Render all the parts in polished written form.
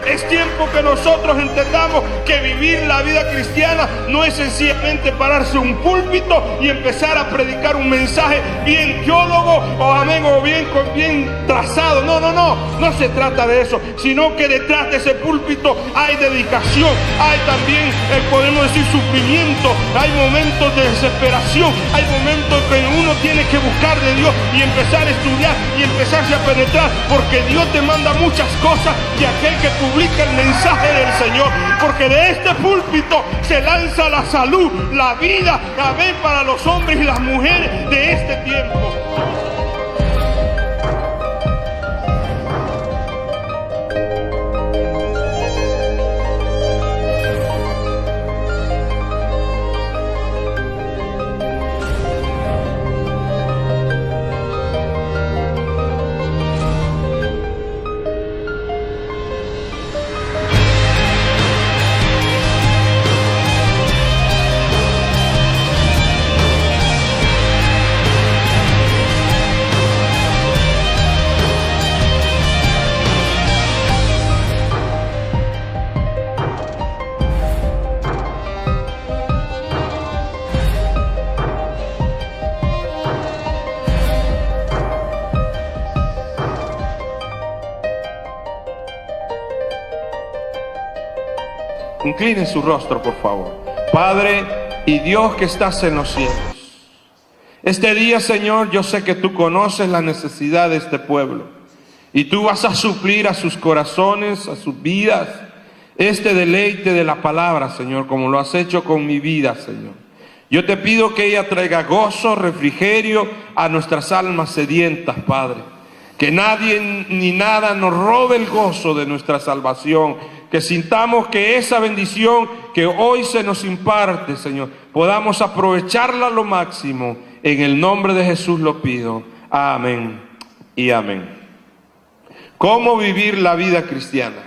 Es tiempo que nosotros entendamos que vivir la vida cristiana no es sencillamente pararse un púlpito y empezar a predicar un mensaje bien teólogo o bien trazado. No se trata de eso, sino que detrás de ese púlpito hay dedicación, hay también, podemos decir, sufrimiento, hay momentos de desesperación, hay momentos que uno tiene que buscar de Dios y empezar a estudiar y empezarse a penetrar, porque Dios te manda muchas cosas de aquel que publica el mensaje del Señor, porque de este púlpito se lanza la salud, la vida, amén, para los hombres y las mujeres de este tiempo. Incline su rostro, por favor. Padre y Dios que estás en los cielos, este día, Señor, yo sé que tú conoces la necesidad de este pueblo y tú vas a suplir a sus corazones, a sus vidas, este deleite de la palabra, Señor, como lo has hecho con mi vida, Señor. Yo te pido que ella traiga gozo, refrigerio a nuestras almas sedientas, Padre. Que nadie ni nada nos robe el gozo de nuestra salvación. Que sintamos que esa bendición que hoy se nos imparte, Señor, podamos aprovecharla a lo máximo. En el nombre de Jesús lo pido. Amén y amén. ¿Cómo vivir la vida cristiana?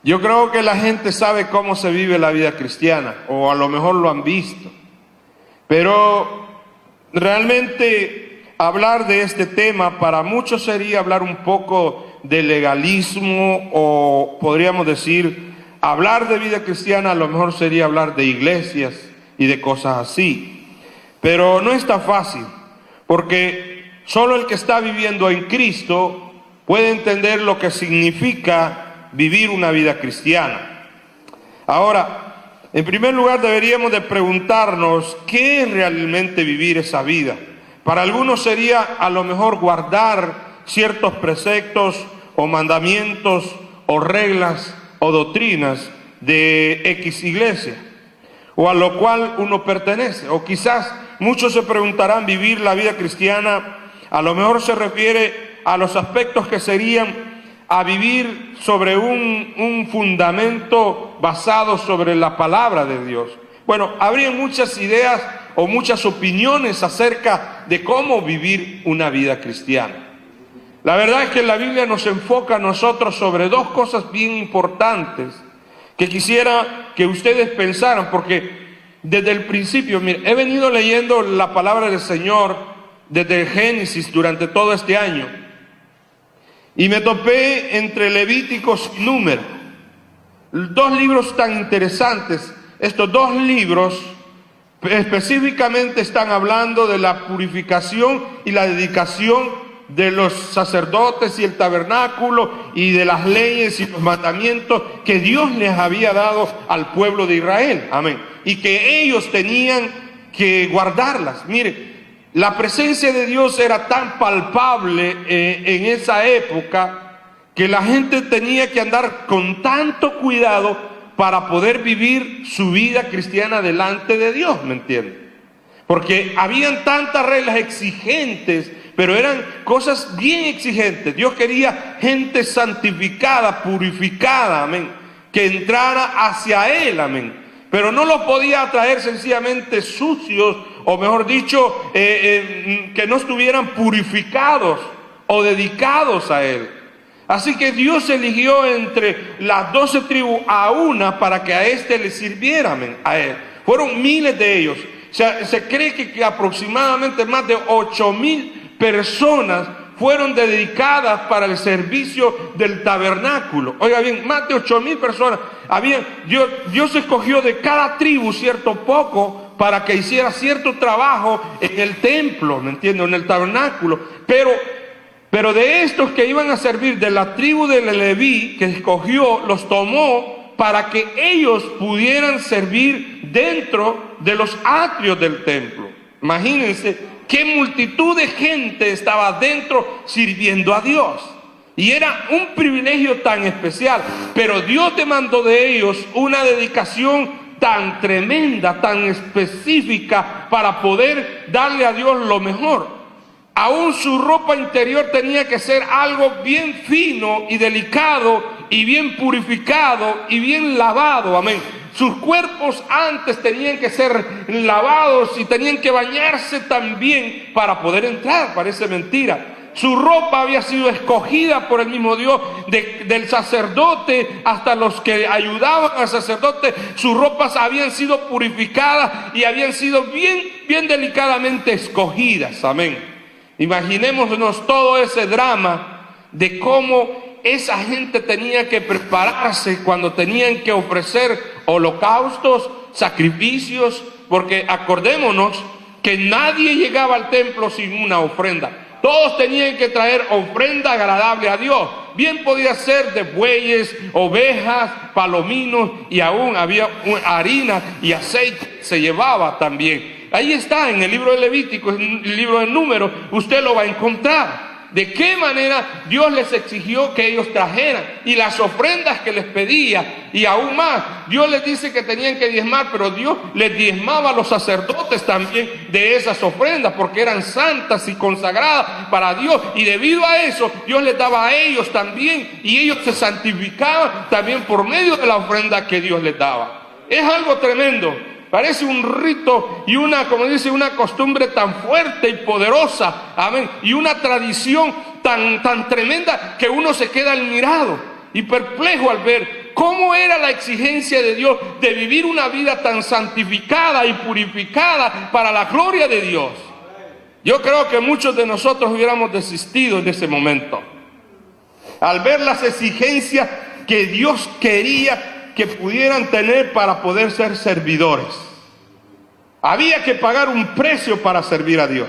Yo creo que la gente sabe cómo se vive la vida cristiana, o a lo mejor lo han visto. Pero realmente hablar de este tema para muchos sería hablar un poco de legalismo, o podríamos decir, hablar de vida cristiana a lo mejor sería hablar de iglesias y de cosas así. Pero no es tan fácil, porque solo el que está viviendo en Cristo puede entender lo que significa vivir una vida cristiana. Ahora, en primer lugar deberíamos de preguntarnos qué es realmente vivir esa vida. Para algunos sería a lo mejor guardar ciertos preceptos o mandamientos o reglas o doctrinas de X iglesia, o a lo cual uno pertenece. O quizás muchos se preguntarán, vivir la vida cristiana a lo mejor se refiere a los aspectos que serían a vivir sobre un fundamento basado sobre la palabra de Dios. Bueno, habría muchas ideas o muchas opiniones acerca de cómo vivir una vida cristiana. La verdad es que la Biblia nos enfoca a nosotros sobre dos cosas bien importantes que quisiera que ustedes pensaran, porque desde el principio, mire, he venido leyendo la palabra del Señor desde el Génesis durante todo este año y me topé entre Levíticos y Números, dos libros tan interesantes. Estos dos libros específicamente están hablando de la purificación y la dedicación de los sacerdotes y el tabernáculo y de las leyes y los mandamientos que Dios les había dado al pueblo de Israel. Amén. Y que ellos tenían que guardarlas. Mire, la presencia de Dios era tan palpable en esa época que la gente tenía que andar con tanto cuidado para poder vivir su vida cristiana delante de Dios, ¿me entiende? Porque habían tantas reglas exigentes, pero eran cosas bien exigentes. Dios quería gente santificada, purificada, amén, que entrara hacia Él, amén. Pero no los podía atraer sencillamente sucios, o mejor dicho, que no estuvieran purificados o dedicados a Él. Así que Dios eligió entre las 12 tribus a una para que a éste le sirviera, amén, a Él. Fueron miles de ellos. se cree que aproximadamente más de 8,000 personas fueron dedicadas para el servicio del tabernáculo. Oiga bien, más de 8,000 personas. Dios escogió de cada tribu cierto poco para que hiciera cierto trabajo en el templo, ¿me entiende? En el tabernáculo. Pero de estos que iban a servir de la tribu de Leví, que escogió, los tomó para que ellos pudieran servir dentro de los atrios del templo. Imagínense qué multitud de gente estaba dentro sirviendo a Dios. Y era un privilegio tan especial, pero Dios demandó de ellos una dedicación tan tremenda, tan específica, para poder darle a Dios lo mejor. Aún su ropa interior tenía que ser algo bien fino y delicado y bien purificado y bien lavado, amén. Sus cuerpos antes tenían que ser lavados y tenían que bañarse también para poder entrar. Parece mentira. Su ropa había sido escogida por el mismo Dios, del sacerdote hasta los que ayudaban al sacerdote. Sus ropas habían sido purificadas y habían sido bien delicadamente escogidas. Amén. Imaginémonos todo ese drama de cómo esa gente tenía que prepararse cuando tenían que ofrecer holocaustos, sacrificios, porque acordémonos que nadie llegaba al templo sin una ofrenda. Todos tenían que traer ofrenda agradable a Dios. Bien podía ser de bueyes, ovejas, palominos, y aún había harina y aceite, se llevaba también. Ahí está, en el libro de Levítico, en el libro de Números, usted lo va a encontrar. De qué manera Dios les exigió que ellos trajeran, y las ofrendas que les pedía, y aún más, Dios les dice que tenían que diezmar, pero Dios les diezmaba a los sacerdotes también de esas ofrendas, porque eran santas y consagradas para Dios, y debido a eso, Dios les daba a ellos también, y ellos se santificaban también por medio de la ofrenda que Dios les daba. Es algo tremendo. Parece un rito y como dice, una costumbre tan fuerte y poderosa, amén, y una tradición tan tremenda que uno se queda admirado y perplejo al ver cómo era la exigencia de Dios de vivir una vida tan santificada y purificada para la gloria de Dios. Yo creo que muchos de nosotros hubiéramos desistido en ese momento al ver las exigencias que Dios quería que pudieran tener para poder ser servidores. Había que pagar un precio para servir a Dios.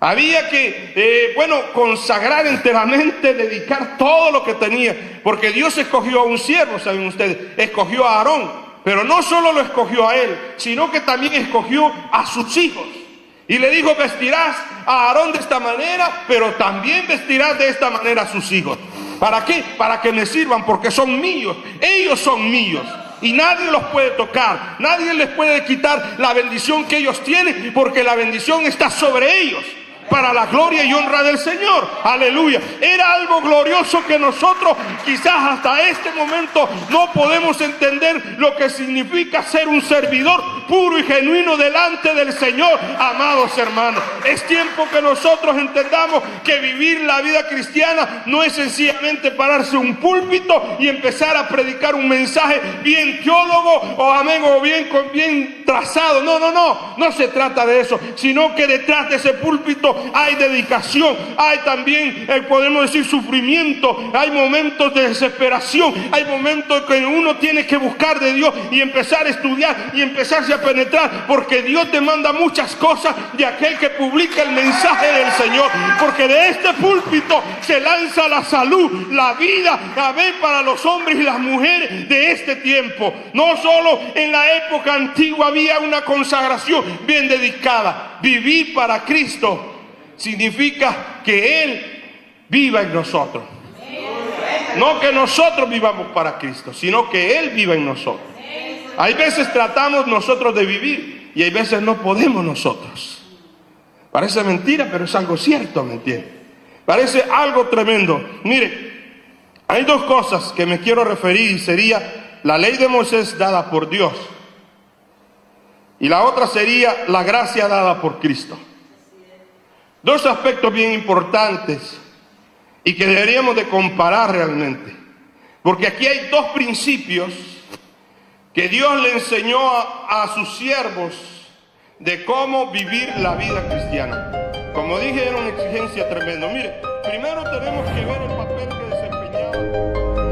Había que, consagrar enteramente, dedicar todo lo que tenía, porque Dios escogió a un siervo, saben ustedes, escogió a Aarón, pero no solo lo escogió a él, sino que también escogió a sus hijos. Y le dijo, vestirás a Aarón de esta manera, pero también vestirás de esta manera a sus hijos. ¿Para qué? Para que me sirvan, porque son míos, ellos son míos. Y nadie los puede tocar, nadie les puede quitar la bendición que ellos tienen, porque la bendición está sobre ellos, para la gloria y honra del Señor. Aleluya. Era algo glorioso que nosotros quizás hasta este momento no podemos entender lo que significa ser un servidor puro y genuino delante del Señor. Amados hermanos, es tiempo que nosotros entendamos que vivir la vida cristiana no es sencillamente pararse un púlpito y empezar a predicar un mensaje bien teólogo o bien trazado. No se trata de eso, sino que detrás de ese púlpito hay dedicación, hay también, podemos decir, sufrimiento, hay momentos de desesperación, hay momentos que uno tiene que buscar de Dios y empezar a estudiar y empezarse a penetrar, porque Dios demanda muchas cosas de aquel que publica el mensaje del Señor, porque de este púlpito se lanza la salud, la vida, para los hombres y las mujeres de este tiempo. No solo en la época antigua había una consagración bien dedicada. Vivir para Cristo significa que Él viva en nosotros. No que nosotros vivamos para Cristo, sino que Él viva en nosotros. Hay veces tratamos nosotros de vivir y hay veces no podemos nosotros. Parece mentira, pero es algo cierto, ¿me entiende? Parece algo tremendo. Mire, hay dos cosas que me quiero referir, y sería la ley de Moisés dada por Dios, y la otra sería la gracia dada por Cristo. Dos aspectos bien importantes y que deberíamos de comparar realmente, porque aquí hay dos principios que Dios le enseñó a sus siervos de cómo vivir la vida cristiana. Como dije, era una exigencia tremenda. Mire, primero tenemos que ver el papel que desempeñaba